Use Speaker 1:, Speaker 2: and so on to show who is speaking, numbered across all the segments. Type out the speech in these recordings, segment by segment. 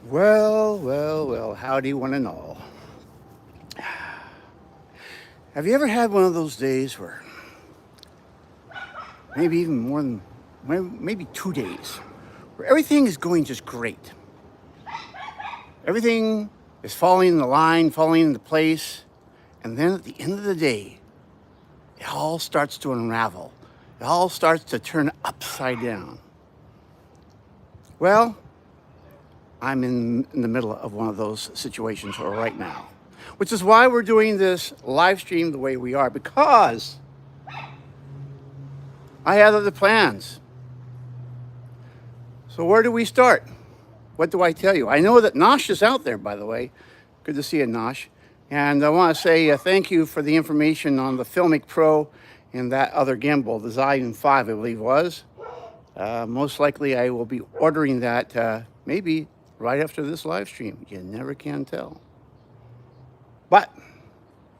Speaker 1: Well, well, well, howdy one and all. Have you ever had one of those days where maybe even more than maybe 2 days where everything is going just great? Everything is falling in the line, falling into place, and then at the end of the day, it all starts to unravel. It all starts to turn upside down. Well, I'm in the middle of one of those situations right now, which is why we're doing this live stream the way we are, because I had other plans. So where do we start? What do I tell you? I know that Nosh is out there, by the way. Good to see you, Nosh. And I want to say thank you for the information on the Filmic Pro and that other gimbal, the Zion 5, I believe it was. Most likely I will be ordering that maybe right after this live stream. You never can tell. But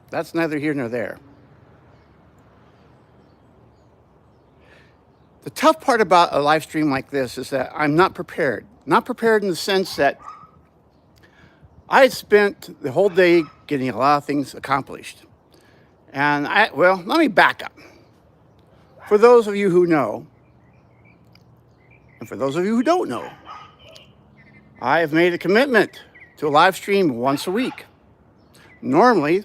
Speaker 1: that's neither here nor there. The tough part about a live stream like this is that I'm not prepared. Not prepared in the sense that I had spent the whole day getting a lot of things accomplished. And let me back up. For those of you who know, and for those of you who don't know, I have made a commitment to a live stream once a week. Normally,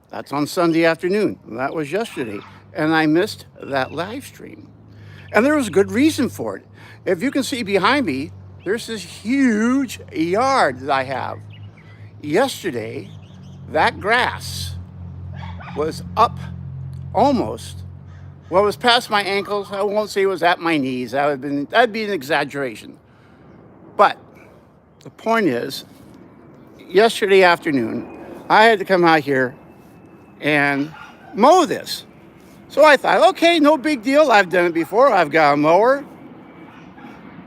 Speaker 1: that's on Sunday afternoon. That was yesterday. And I missed that live stream. And there was a good reason for it. If you can see behind me, there's this huge yard that I have. Yesterday, that grass was up almost, well, it was past my ankles. I won't say it was at my knees. That'd be an exaggeration. But the point is, yesterday afternoon, I had to come out here and mow this. So I thought, okay, no big deal. I've done it before. I've got a mower.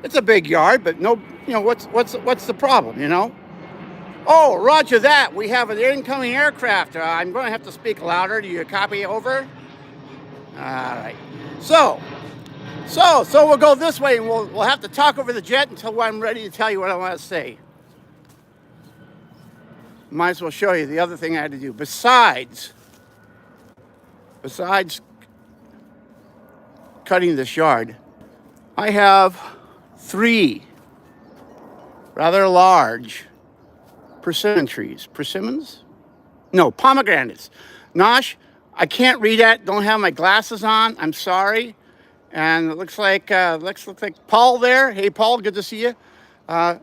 Speaker 1: It's a big yard, but no, what's the problem, Oh, roger that. We have an incoming aircraft. I'm going to have to speak louder. Do you copy over? All right. So we'll go this way, and we'll have to talk over the jet until I'm ready to tell you what I want to say. Might as well show you the other thing I had to do. Besides cutting this yard, I have 3 rather large persimmon trees. Persimmons? No, pomegranates. Nosh, I can't read that. Don't have my glasses on. I'm sorry. And it looks like Paul there. Hey, Paul, good to see you. I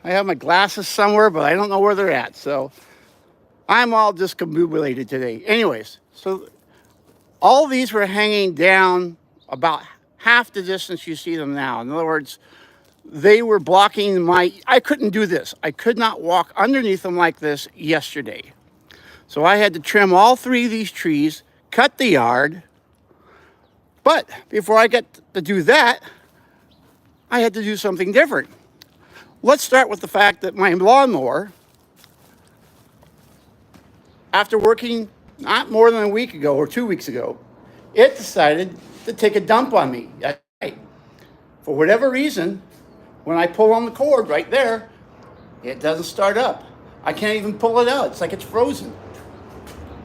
Speaker 1: have my glasses somewhere, but I don't know where they're at. So I'm all discombobulated today. Anyways, so all these were hanging down about half the distance you see them now. In other words, they were blocking I couldn't do this. I could not walk underneath them like this yesterday. So I had to trim all 3 of these trees, cut the yard. But before I get to do that, I had to do something different. Let's start with the fact that my lawnmower, after working not more than a week ago or 2 weeks ago, it decided to take a dump on me. For whatever reason, when I pull on the cord right there, it doesn't start up. I can't even pull it out. It's like it's frozen.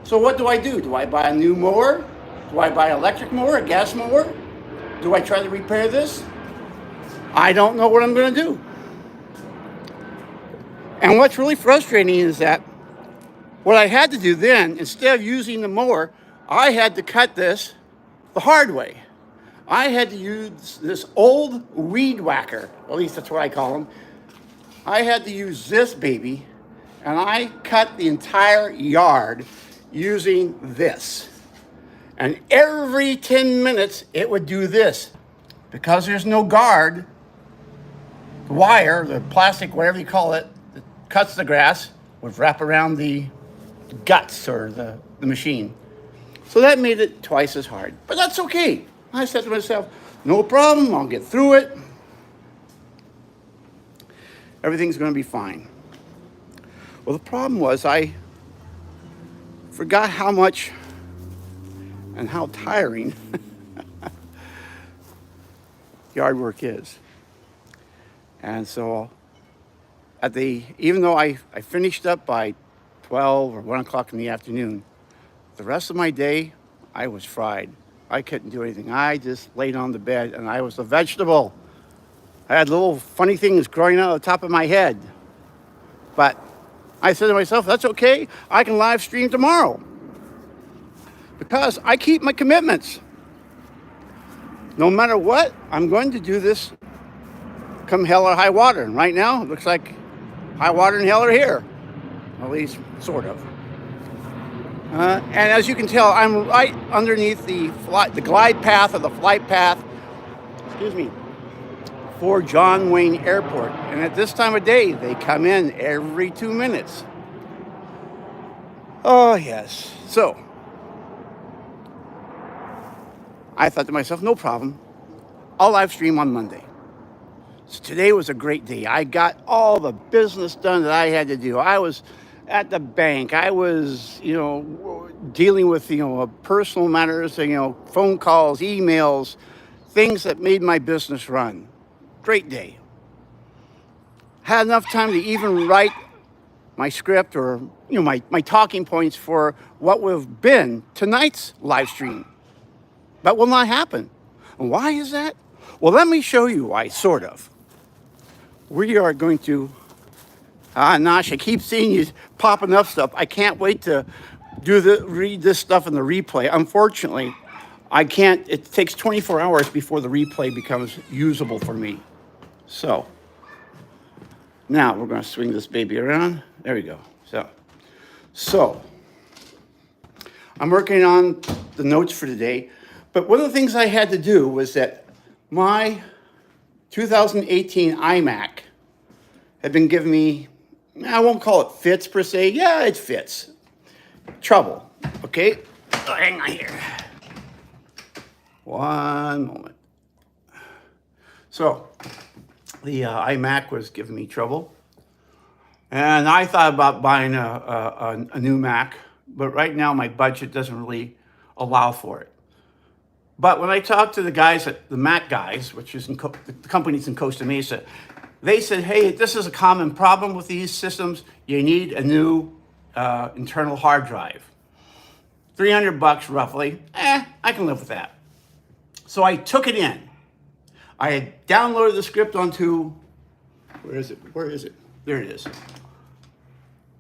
Speaker 1: So what do? Do I buy a new mower? Do I buy an electric mower, a gas mower? Do I try to repair this? I don't know what I'm going to do. And what's really frustrating is that what I had to do then, instead of using the mower, I had to cut this the hard way. I had to use this old weed whacker, at least that's what I call them. I had to use this baby, and I cut the entire yard using this. And every 10 minutes, it would do this. Because there's no guard, the wire, the plastic, whatever you call it, that cuts the grass, would wrap around the guts or the machine. So that made it twice as hard. But that's okay. I said to myself, no problem, I'll get through it. Everything's going to be fine. Well, the problem was I forgot how much and how tiring yard work is. And so even though I finished up by 12 or 1 o'clock in the afternoon, the rest of my day, I was fried. I couldn't do anything. I just laid on the bed and I was a vegetable. I had little funny things growing out of the top of my head. But I said to myself, that's okay. I can live stream tomorrow because I keep my commitments. No matter what, I'm going to do this come hell or high water. And right now, it looks like high water and hell are here. At least, sort of. And as you can tell, I'm right underneath the glide path or the flight path, excuse me, for John Wayne Airport. And at this time of day, they come in every 2 minutes. Oh, yes. So, I thought to myself, no problem. I'll live stream on Monday. So today was a great day. I got all the business done that I had to do. I was at the bank. I was, dealing with, personal matters, phone calls, emails, things that made my business run. Great day. Had enough time to even write my script or, my talking points for what would have been tonight's live stream. That will not happen. And why is that? Well, let me show you why, sort of. We are going to, Nash, I keep seeing you popping up stuff. I can't wait to read this stuff in the replay. Unfortunately, I can't, it takes 24 hours before the replay becomes usable for me. So, now we're going to swing this baby around. There we go. So, I'm working on the notes for today. But one of the things I had to do was that my 2018 iMac had been giving me, I won't call it fits per se. Yeah, it fits. Trouble. Okay? Oh, hang on here. One moment. So, the iMac was giving me trouble. And I thought about buying a new Mac. But right now, my budget doesn't really allow for it. But when I talked to the guys at the Mac guys, which is the companies in Costa Mesa, they said, hey, this is a common problem with these systems. You need a new internal hard drive. $300 roughly. I can live with that. So I took it in. I had downloaded the script onto, where is it? There it is.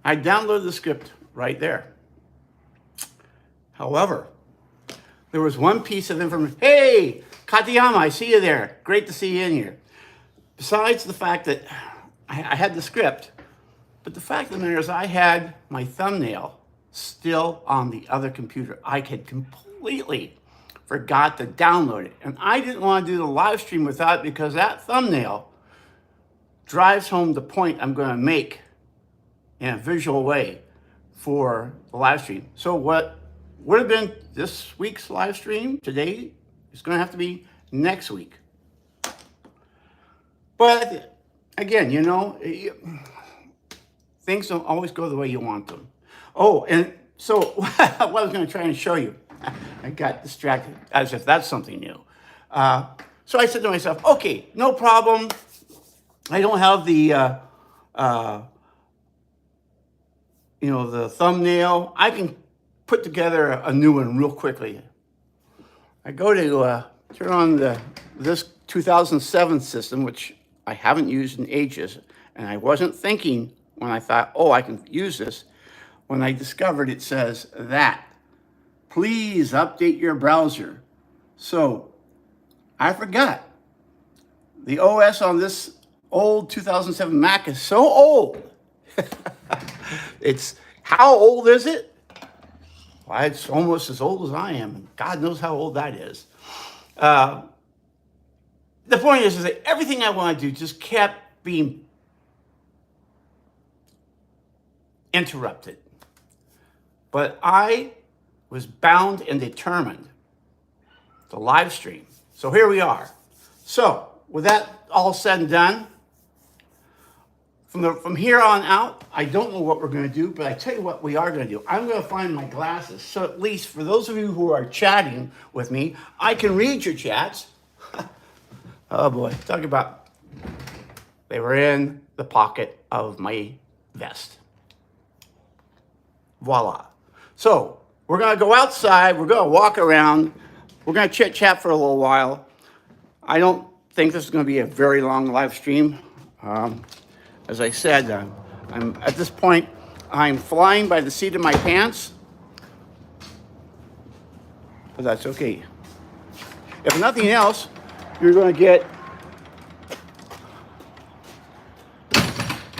Speaker 1: I downloaded the script right there. However, there was one piece of information. Hey, Katayama, I see you there. Great to see you in here. Besides the fact that I had the script, but the fact of the matter is I had my thumbnail still on the other computer. I had completely forgot to download it. And I didn't want to do the live stream without it because that thumbnail drives home the point I'm going to make in a visual way for the live stream. So what would have been this week's live stream today is going to have to be next week. But again, things don't always go the way you want them. Oh, and so what I was going to try and show you, I got distracted as if that's something new. So I said to myself, okay, no problem. I don't have the, the thumbnail. I can put together a new one real quickly. I go to turn on this 2007 system, which I haven't used in ages, and I wasn't thinking when I thought, oh, I can use this. When I discovered it says that, please update your browser. So I forgot. The OS on this old 2007 Mac is so old. How old is it? Well, it's almost as old as I am, and God knows how old that is. The point is that everything I want to do just kept being interrupted. But I was bound and determined to live stream. So here we are. So with that all said and done, from here on out, I don't know what we're going to do, but I tell you what we are going to do. I'm going to find my glasses. So at least for those of you who are chatting with me, I can read your chats. Oh boy, talk about They were in the pocket of my vest. Voila. So we're going to go outside. We're going to walk around. We're going to chit chat for a little while. I don't think this is going to be a very long live stream. As I said, I'm at this point, I'm flying by the seat of my pants, but that's okay. If nothing else, you're going to get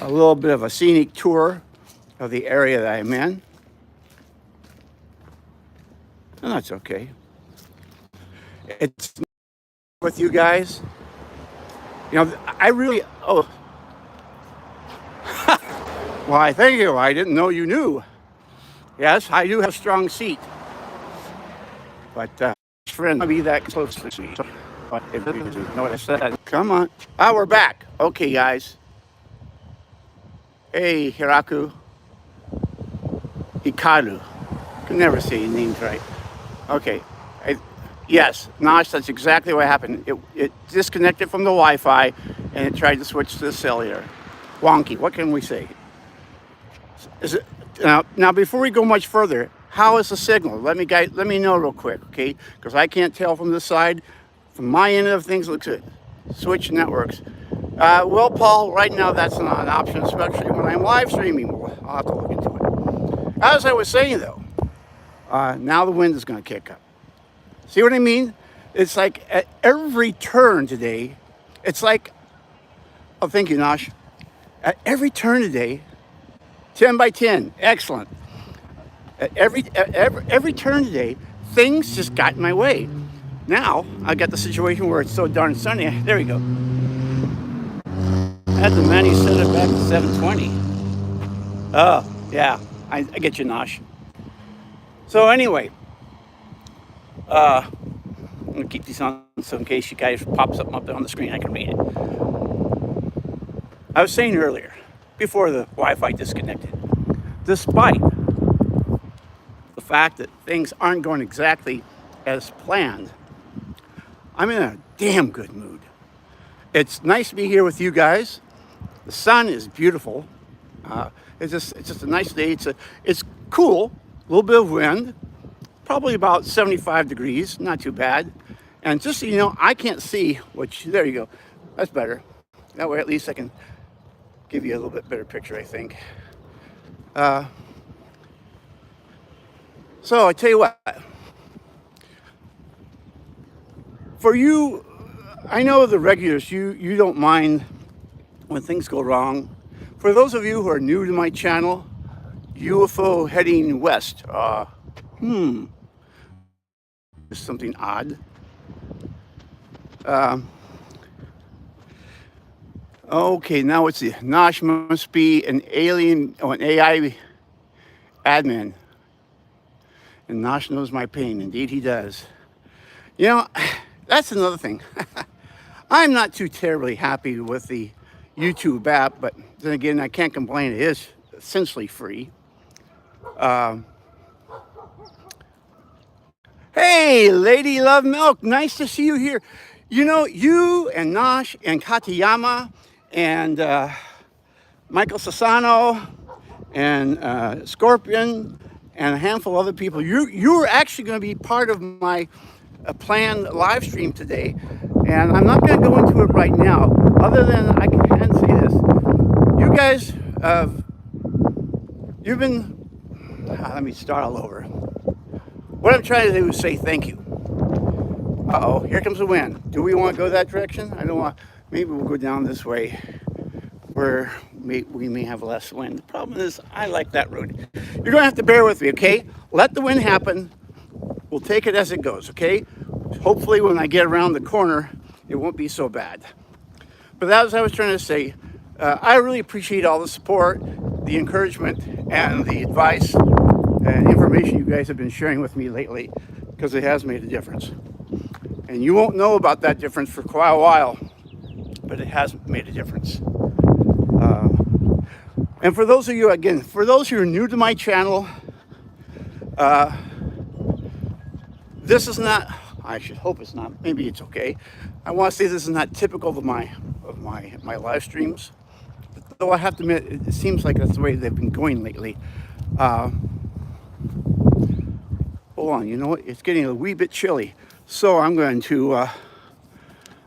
Speaker 1: a little bit of a scenic tour of the area that I'm in. And that's okay. It's with you guys. You know, I really, oh, why, thank you. I didn't know you knew. Yes, I do have a strong seat. But, friend, I'll be that close to me. But if you know what I said, come on. Ah, we're back. Okay, guys. Hey, Hiraku. Hikaru. Can never say your names right. Okay. Yes, Nosh, that's exactly what happened. It disconnected from the Wi-Fi and it tried to switch to the cellular. Wonky. What can we say? Is it now? Before we go much further, how is the signal? Let me know real quick, okay? Because I can't tell from this side. From my end of things, it looks good. Switch networks. Well, Paul, right now that's not an option, especially when I'm live streaming. I'll have to look into it. As I was saying, though, now the wind is going to kick up. See what I mean? It's like at every turn today, it's like, oh, thank you, Nosh. At every turn today, 10 by 10, excellent. At every turn today, things just got in my way. Now, I got the situation where it's so darn sunny. There we go. I had the Manny set it back to 720. Oh, yeah, I get you, Nosh. So anyway, I'm going to keep these on so in case you guys pop something up there on the screen, I can read it. I was saying earlier, before the Wi-Fi disconnected, despite the fact that things aren't going exactly as planned, I'm in a damn good mood. It's nice to be here with you guys. The sun is beautiful. It's just a nice day. It's cool, a little bit of wind, probably about 75 degrees, not too bad. And just so you know, I can't see there you go. That's better. That way at least I can give you a little bit better picture, I think. So I tell you what, for you, I know the regulars, you don't mind when things go wrong. For those of you who are new to my channel, UFO heading west, there's something odd. Okay, now it's the Nosh must be an alien or an AI admin. And Nosh knows my pain. Indeed, he does. You know, that's another thing. I'm not too terribly happy with the YouTube app, but then again, I can't complain. It is essentially free. Hey, Lady Love Milk, nice to see you here. You know, you and Nosh and Katayama and Michael Sassano and Scorpion and a handful of other people, you're actually going to be part of my planned live stream today. And I'm not going to go into it right now, other than I can say this. You guys, you've been, let me start all over. What I'm trying to do is say thank you. Uh-oh, here comes the wind. Do we want to go that direction? I don't want, maybe we'll go down this way where we may have less wind. The problem is I like that road. You're going to have to bear with me, okay? Let the wind happen. We'll take it as it goes, okay? Hopefully when I get around the corner, it won't be so bad. But as I was trying to say, I really appreciate all the support, the encouragement, and the advice and information you guys have been sharing with me lately, because it has made a difference. And you won't know about that difference for quite a while, but it has made a difference. And for those of you, again, for those who are new to my channel, this is not, I should hope it's not, maybe it's okay. I want to say this is not typical of my of my live streams. Though I have to admit, it seems like that's the way they've been going lately. Uh, Hold on, you know what? It's getting a wee bit chilly, so I'm going to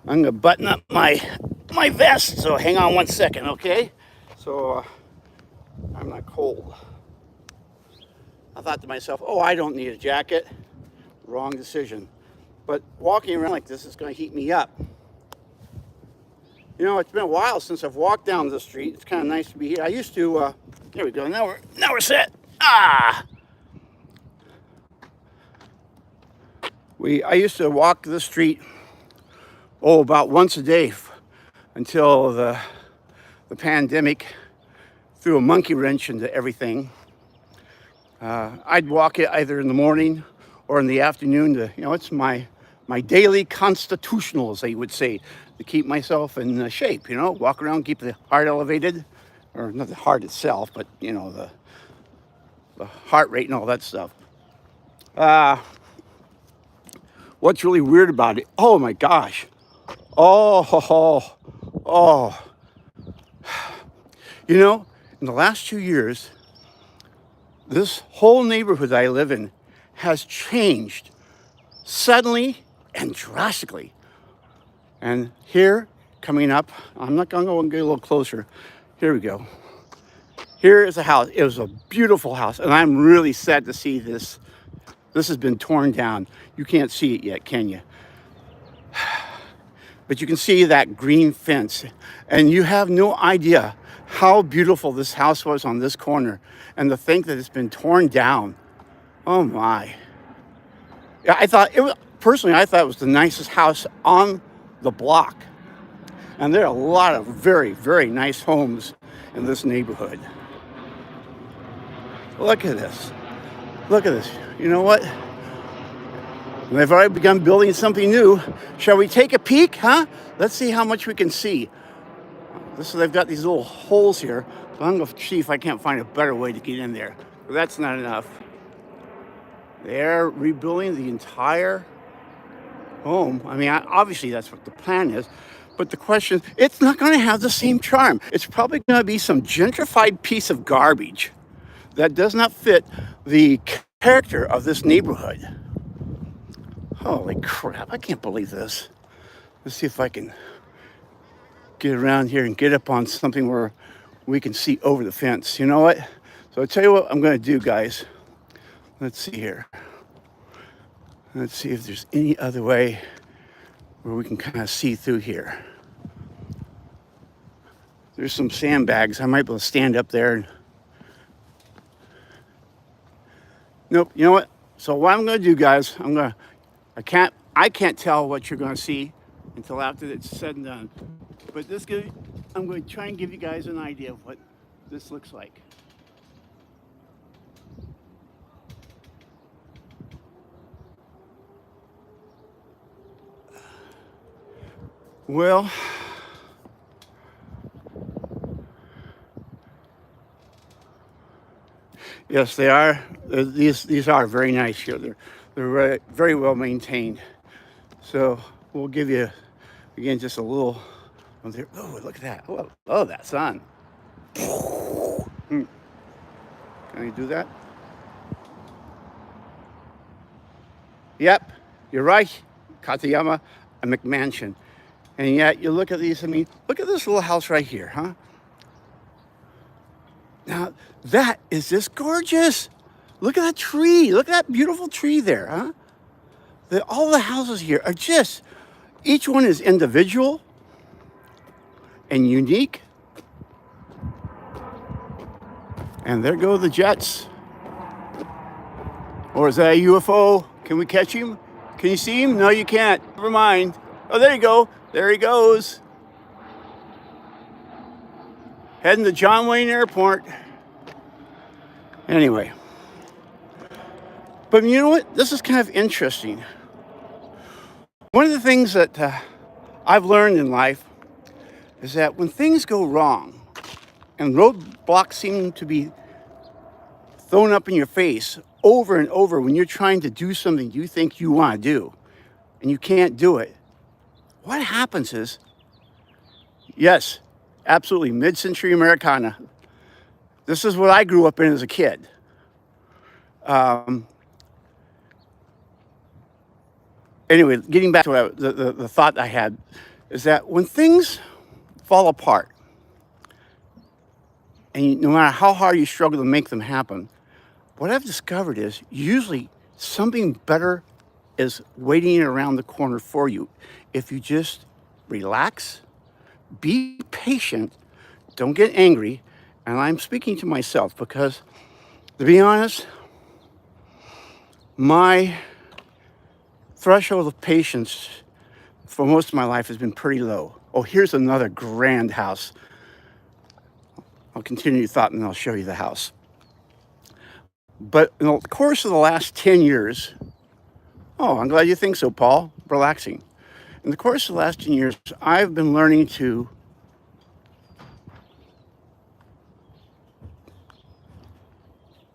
Speaker 1: button up my vest. So hang on one second, okay? So I'm not cold. I thought to myself, oh, I don't need a jacket. Wrong decision. But walking around like this is going to heat me up. You know, it's been a while since I've walked down the street. It's kind of nice to be here. I used to. There we go. Now we're set. Ah. I used to walk the street, about once a day until the pandemic threw a monkey wrench into everything. I'd walk it either in the morning or in the afternoon it's my daily constitutional, as they would say, to keep myself in shape, walk around, keep the heart elevated, or not the heart itself, but, the heart rate and all that stuff. What's really weird about it? Oh my gosh. Oh. In the last 2 years, this whole neighborhood I live in has changed suddenly and drastically. And here, coming up, I'm not going to go and get a little closer. Here we go. Here is a house. It was a beautiful house, and I'm really sad to see this. This has been torn down. You can't see it yet, can you? But you can see that green fence, and you have no idea how beautiful this house was on this corner, and to think that it's been torn down. Oh my. Yeah, I thought it was the nicest house on the block. And there are a lot of very, very nice homes in this neighborhood. Look at this. Look at this. You know what? They've already begun building something new. Shall we take a peek, huh? Let's see how much we can see. They've got these little holes here. So I'm going to see if I can't find a better way to get in there. But that's not enough. They're rebuilding the entire home. I mean, obviously that's what the plan is. But the question, it's not going to have the same charm. It's probably going to be some gentrified piece of garbage that does not fit the character of this neighborhood. Holy crap, I can't believe this. Let's see if I can get around here and get up on something where we can see over the fence. You know what? So I'll tell you what I'm going to do, guys. Let's see here. Let's see if there's any other way where we can kind of see through here. There's some sandbags. I might be able to stand up there. Nope. You know what? So what I'm going to do, guys, I can't tell what you're going to see until after it's said and done. But I'm going to try and give you guys an idea of what this looks like. Well, yes, they are. These are very nice here. They're very well maintained. So we'll give you, again, just a little. Oh, look at that. Oh, that sun. Can I do that? Yep, you're right. Katayama, a McMansion. And yet you look at these, look at this little house right here, huh? Now, that is just gorgeous. Look at that tree. Look at that beautiful tree there, huh? All the houses here are each one is individual and unique. And there go the jets. Or is that a UFO? Can we catch him? Can you see him? No, you can't. Never mind. Oh, there you go. There he goes. Heading to John Wayne Airport. Anyway. But you know what? This is kind of interesting. One of the things that I've learned in life is that when things go wrong and roadblocks seem to be thrown up in your face over and over when you're trying to do something you think you want to do and you can't do it, what happens is Yes, absolutely. Mid-century Americana. This is what I grew up in as a kid. Um, anyway, getting back to the thought I had is that when things fall apart, and no matter how hard you struggle to make them happen, what I've discovered is usually something better is waiting around the corner for you if you just relax, be patient, don't get angry. And I'm speaking to myself because, to be honest, my threshold of patience for most of my life has been pretty low. Oh, here's another grand house. I'll continue your thought and I'll show you the house. But in the course of the last 10 years, oh, I'm glad you think so, Paul. Relaxing. In the course of the last 10 years, I've been learning to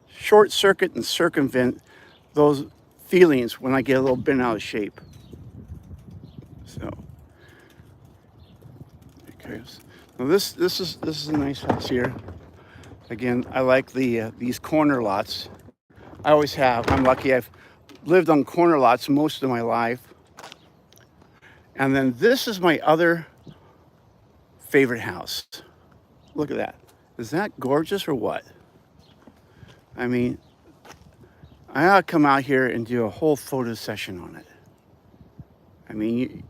Speaker 1: short circuit and circumvent those feelings when I get a little bent out of shape. So, okay. Now this is a nice house here. Again, I like these corner lots. I always have. I'm lucky. I've lived on corner lots most of my life. And then this is my other favorite house. Look at that. Is that gorgeous or what? I mean, I ought to come out here and do a whole photo session on it. I mean,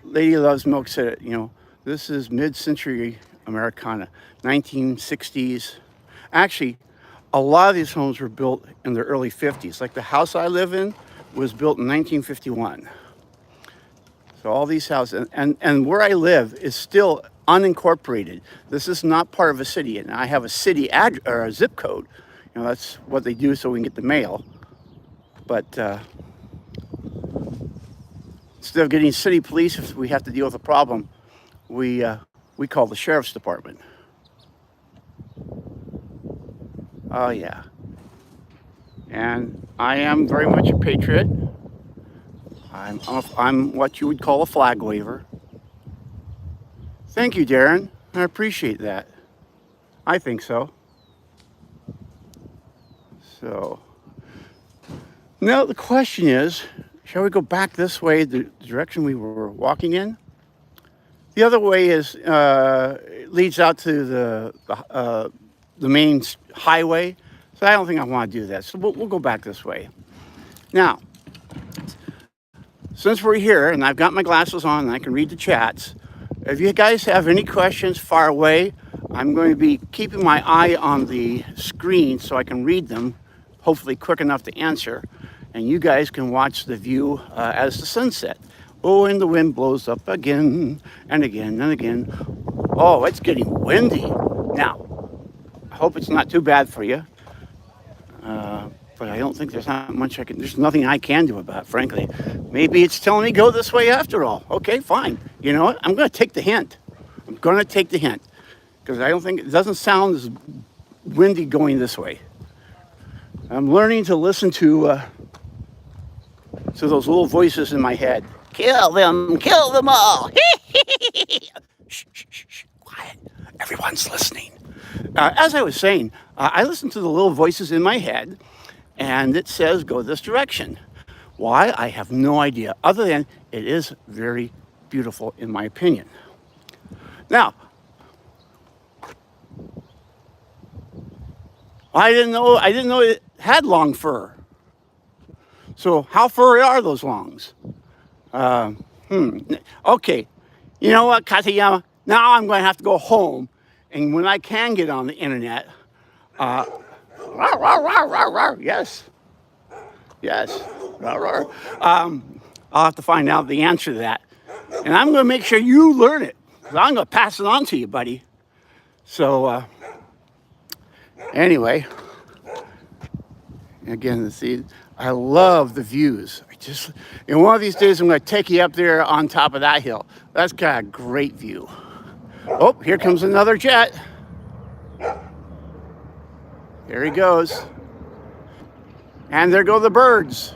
Speaker 1: Lady Loves Milk said it, you know, this is mid-century Americana, 1960s. Actually, a lot of these homes were built in the early 50s. Like the house I live in was built in 1951. So all these houses, and where I live is still unincorporated. This is not part of a city, and I have a city or a zip code. You know, that's what they do so we can get the mail. But instead of getting city police, if we have to deal with a problem, we call the sheriff's department. Oh yeah. And I am very much a patriot. I'm what you would call a flag waver. Thank you, Darren. I appreciate that. I think so. So now the question is, shall we go back this way, the direction we were walking in? The other way is leads out to the main highway. So I don't think I want to do that. So we'll go back this way. Now, since we're here and I've got my glasses on and I can read the chats, if you guys have any questions, fire away. I'm going to be keeping my eye on the screen so I can read them, hopefully quick enough to answer. And you guys can watch the view as the sun sets. Oh, and the wind blows up again and again and again. Oh, it's getting windy. Now, I hope it's not too bad for you. But I don't think there's nothing I can do about it, frankly. Maybe it's telling me go this way after all. Okay, fine. You know what? I'm going to take the hint. Because I don't think, it doesn't sound as windy going this way. I'm learning to listen to those little voices in my head. Kill them all. Shh, shh, shh, shh, quiet. Everyone's listening. As I was saying, I listen to the little voices in my head, and it says go this direction. Why? I have no idea, other than it is very beautiful in my opinion. Now, I didn't know it had long fur. So how furry are those longs? Okay, you know what, Katayama? Now I'm going to have to go home, and when I can get on the internet, yes, I'll have to find out the answer to that, and I'm going to make sure you learn it. I'm going to pass it on to you, buddy. So anyway, again, see, I love the views. And one of these days I'm going to take you up there on top of that hill. That's got a great view. Oh, here comes another jet. There he goes. And there go the birds.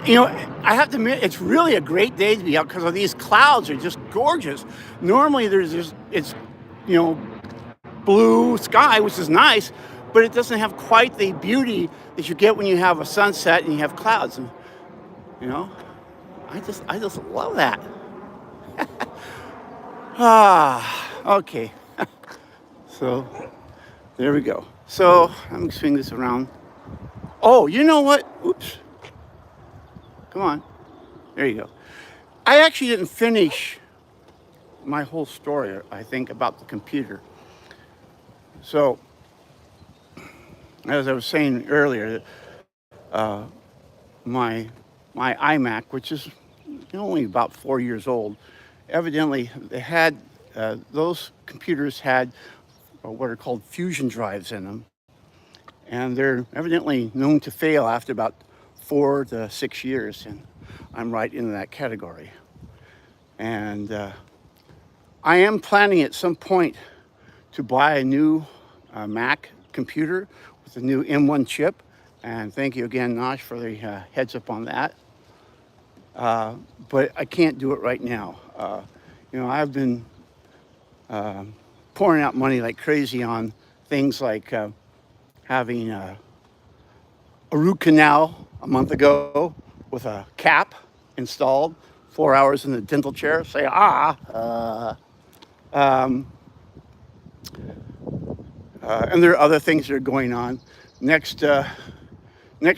Speaker 1: You know, I have to admit, it's really a great day to be out because of these clouds are just gorgeous. Normally, there's just you know, blue sky, which is nice, but it doesn't have quite the beauty that you get when you have a sunset and you have clouds. And you know, I just love that. Okay. So there we go. So I'm gonna swing this around. Oh, you know what? Oops. Come on. There you go. I actually didn't finish my whole story, I think, about the computer. So, as I was saying earlier, my iMac, which is only about 4 years old, evidently they had those computers had what are called fusion drives in them, and they're evidently known to fail after about 4 to 6 years, and I'm right in that category. And I am planning at some point to buy a new Mac computer with a new M1 chip. And thank you again, Nosh, for the heads up on that. But I can't do it right now. You know, I've been pouring out money like crazy on things like having a root canal a month ago with a cap installed, 4 hours in the dental chair, say, and there are other things that are going on. Next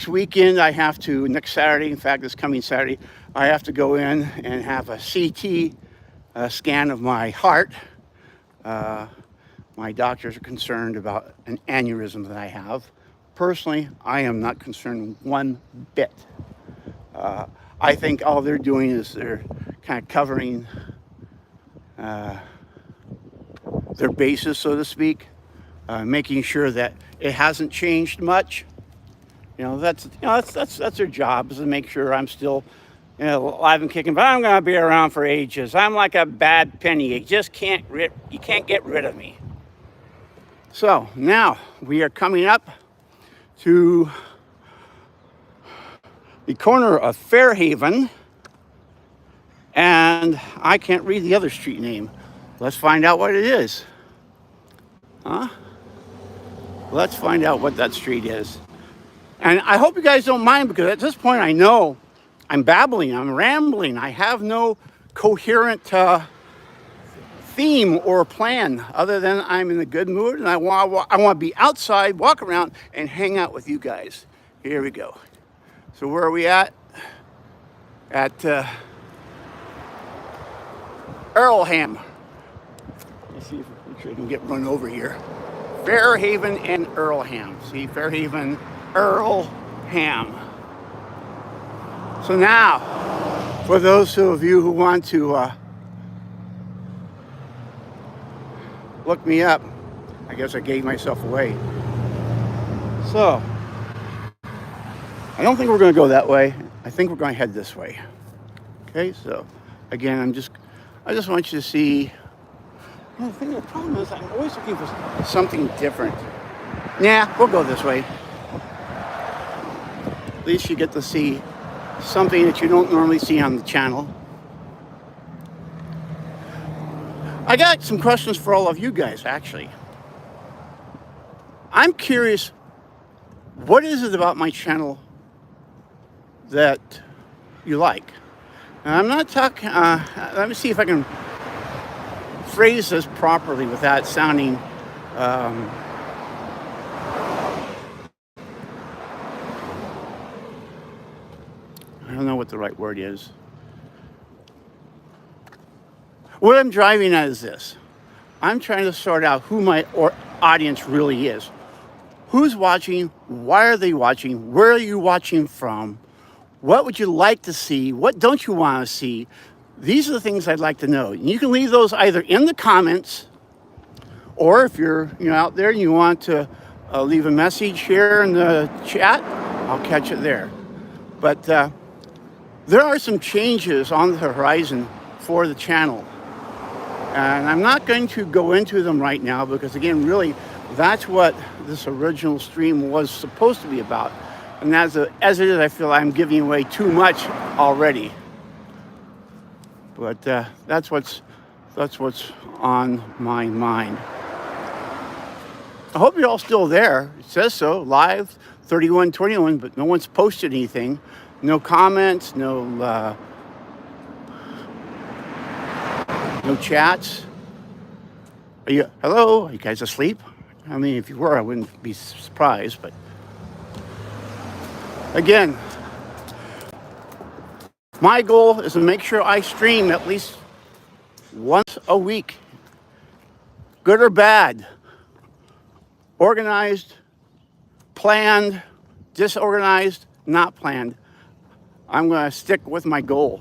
Speaker 1: weekend, next Saturday, in fact, this coming Saturday, I have to go in and have a CT scan of my heart. My doctors are concerned about an aneurysm that I have. Personally, I am not concerned one bit. I think all they're doing is they're kind of covering their bases, so to speak, making sure that it hasn't changed much. That's their job, is to make sure I'm still alive and kicking. But I'm going to be around for ages. I'm like a bad penny. You can't get rid of me. So now we are coming up to the corner of Fairhaven, and I can't read the other street name. Let's find out what it is. Let's find out what that street is. And I hope you guys don't mind, because at this point I know I'm babbling, I'm rambling. I have no coherent theme or plan other than I'm in a good mood and I want to be outside, walk around, and hang out with you guys. Here we go. So where are we at? At Earlham. Let's see if I can get run over here. Fairhaven and Earlham. See, Fairhaven, Earlham. So now, for those of you who want to look me up, I guess I gave myself away. So, I don't think we're going to go that way. I think we're going to head this way. Okay, so again, I just want you to see. The problem is I'm always looking for something different. Yeah, we'll go this way. At least you get to see something that you don't normally see on the channel. I got some questions for all of you guys, actually. I'm curious, what is it about my channel that you like? And I'm not talking, let me see if I can phrase this properly without sounding I don't know what the right word is. What I'm driving at is this. I'm trying to sort out who my audience really is. Who's watching? Why are they watching? Where are you watching from? What would you like to see? What don't you want to see? These are the things I'd like to know. And you can leave those either in the comments, or if you're out there and you want to leave a message here in the chat, I'll catch it there. But there are some changes on the horizon for the channel. And I'm not going to go into them right now because, again, really, that's what this original stream was supposed to be about. And as it is, I feel I'm giving away too much already. But that's what's on my mind. I hope you're all still there. It says so, live 3121, but no one's posted anything. No comments, no chats. Hello? Are you guys asleep? I mean, if you were, I wouldn't be surprised, but again, my goal is to make sure I stream at least once a week, good or bad, organized, planned, disorganized, not planned. I'm going to stick with my goal.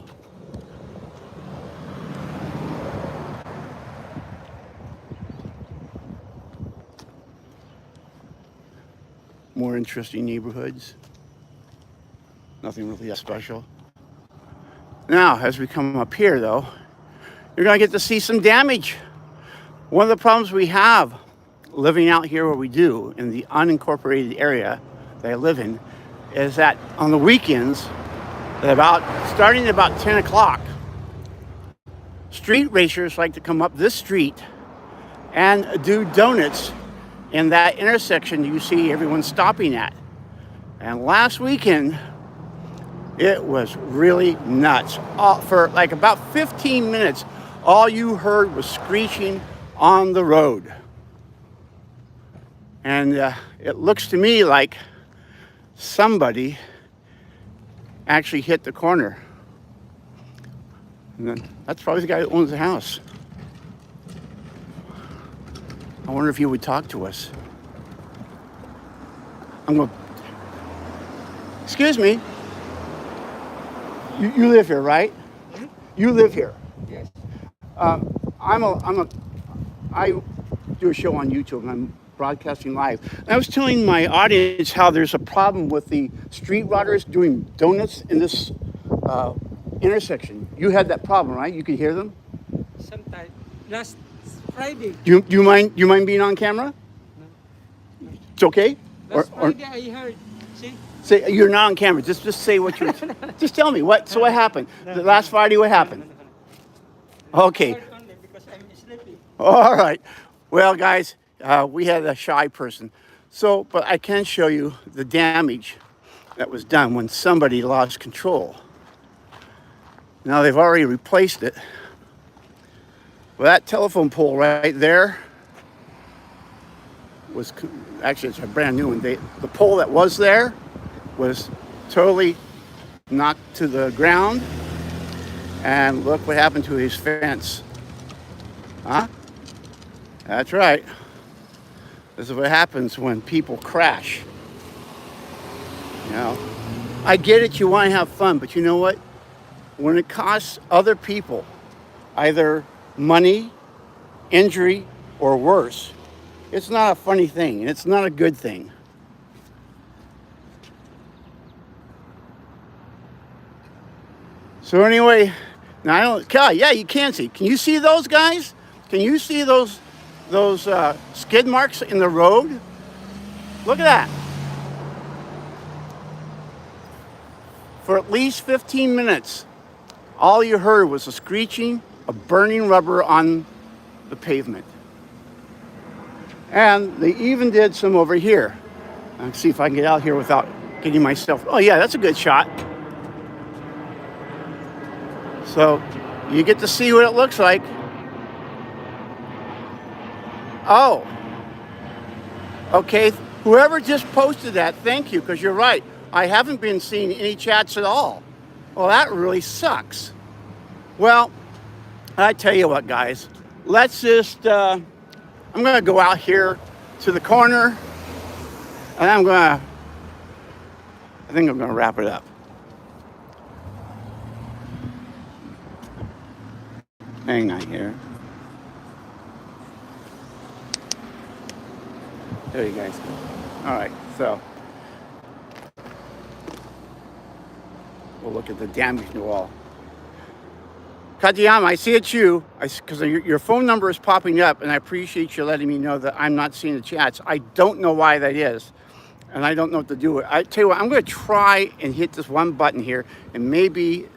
Speaker 1: More interesting neighborhoods. Nothing really that special. Now, as we come up here, though, you're going to get to see some damage. One of the problems we have living out here where we do, in the unincorporated area that I live in, is that on the weekends, starting at about 10 o'clock, street racers like to come up this street and do donuts in that intersection you see everyone stopping at. And last weekend, it was really nuts. For like about 15 minutes, all you heard was screeching on the road. And it looks to me like somebody actually hit the corner. And then that's probably the guy that owns the house. I wonder if he would talk to us. I'm going, excuse me. You live here, right? Mm-hmm. You live here.
Speaker 2: Yes.
Speaker 1: I do a show on YouTube and I'm broadcasting live. And I was telling my audience how there's a problem with the street rodders doing donuts in this intersection. You had that problem, right? You could hear them?
Speaker 2: Sometimes. Last Friday.
Speaker 1: Do you mind being on camera?
Speaker 2: No.
Speaker 1: It's okay?
Speaker 2: Last Friday I heard. See?
Speaker 1: Say you're not on camera. Just say what you're. Just tell me what. So what happened? The last Friday, what happened? Okay.
Speaker 2: Only because I'm sleepy.
Speaker 1: All right. Well, guys, we had a shy person. So, but I can show you the damage that was done when somebody lost control. Now they've already replaced it. Well, that telephone pole right there was actually it's a brand new one. The pole that was there was totally knocked to the ground, and look what happened to his fence. Huh? That's right. This is what happens when people crash. You know, I get it, you want to have fun, but you know what? When it costs other people either money, injury, or worse, it's not a funny thing, and it's not a good thing. So anyway, now I don't. Yeah, you can see. Can you see those guys? Can you see those skid marks in the road? Look at that. For at least 15 minutes, all you heard was a screeching of burning rubber on the pavement. And they even did some over here. Let's see if I can get out here without getting myself. Oh yeah, that's a good shot. So you get to see what it looks like. Oh, okay. Whoever just posted that, thank you, because you're right. I haven't been seeing any chats at all. Well, that really sucks. Well, I tell you what, guys. Let's just, I'm going to go out here to the corner, and I think I'm going to wrap it up. Hang on here. There you guys go. All right, so we'll look at the damage to the wall. Katayama, I see it's you, because your phone number is popping up, and I appreciate you letting me know that I'm not seeing the chats. I don't know why that is. and I don't know what to do with it. I tell you what, I'm going to try and hit this one button here, and maybe,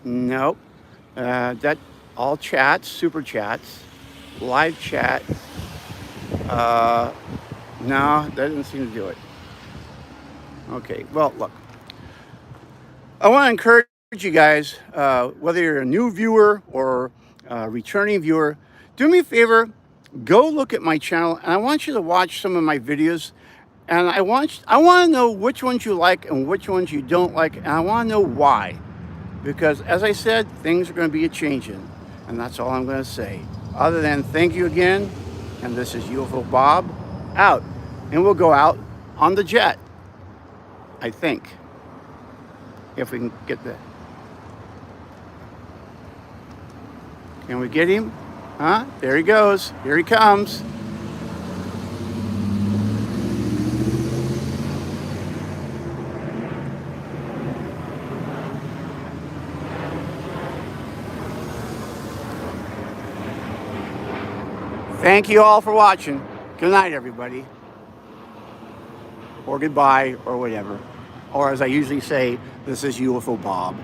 Speaker 1: nope, that all chats, super chats, live chat. No, that doesn't seem to do it. Okay, well, look, I want to encourage you guys, whether you're a new viewer or a returning viewer, do me a favor, go look at my channel, and I want you to watch some of my videos, and I want to know which ones you like and which ones you don't like, and I want to know why. Because as I said, things are going to be a-changing, and that's all I'm going to say. Other than thank you again, and this is UFO Bob, out. And we'll go out on the jet, I think, if we can get that. Can we get him? Huh? There he goes. Here he comes. Thank you all for watching. Good night, everybody. Or goodbye, or whatever. Or as I usually say, this is UFO Bob.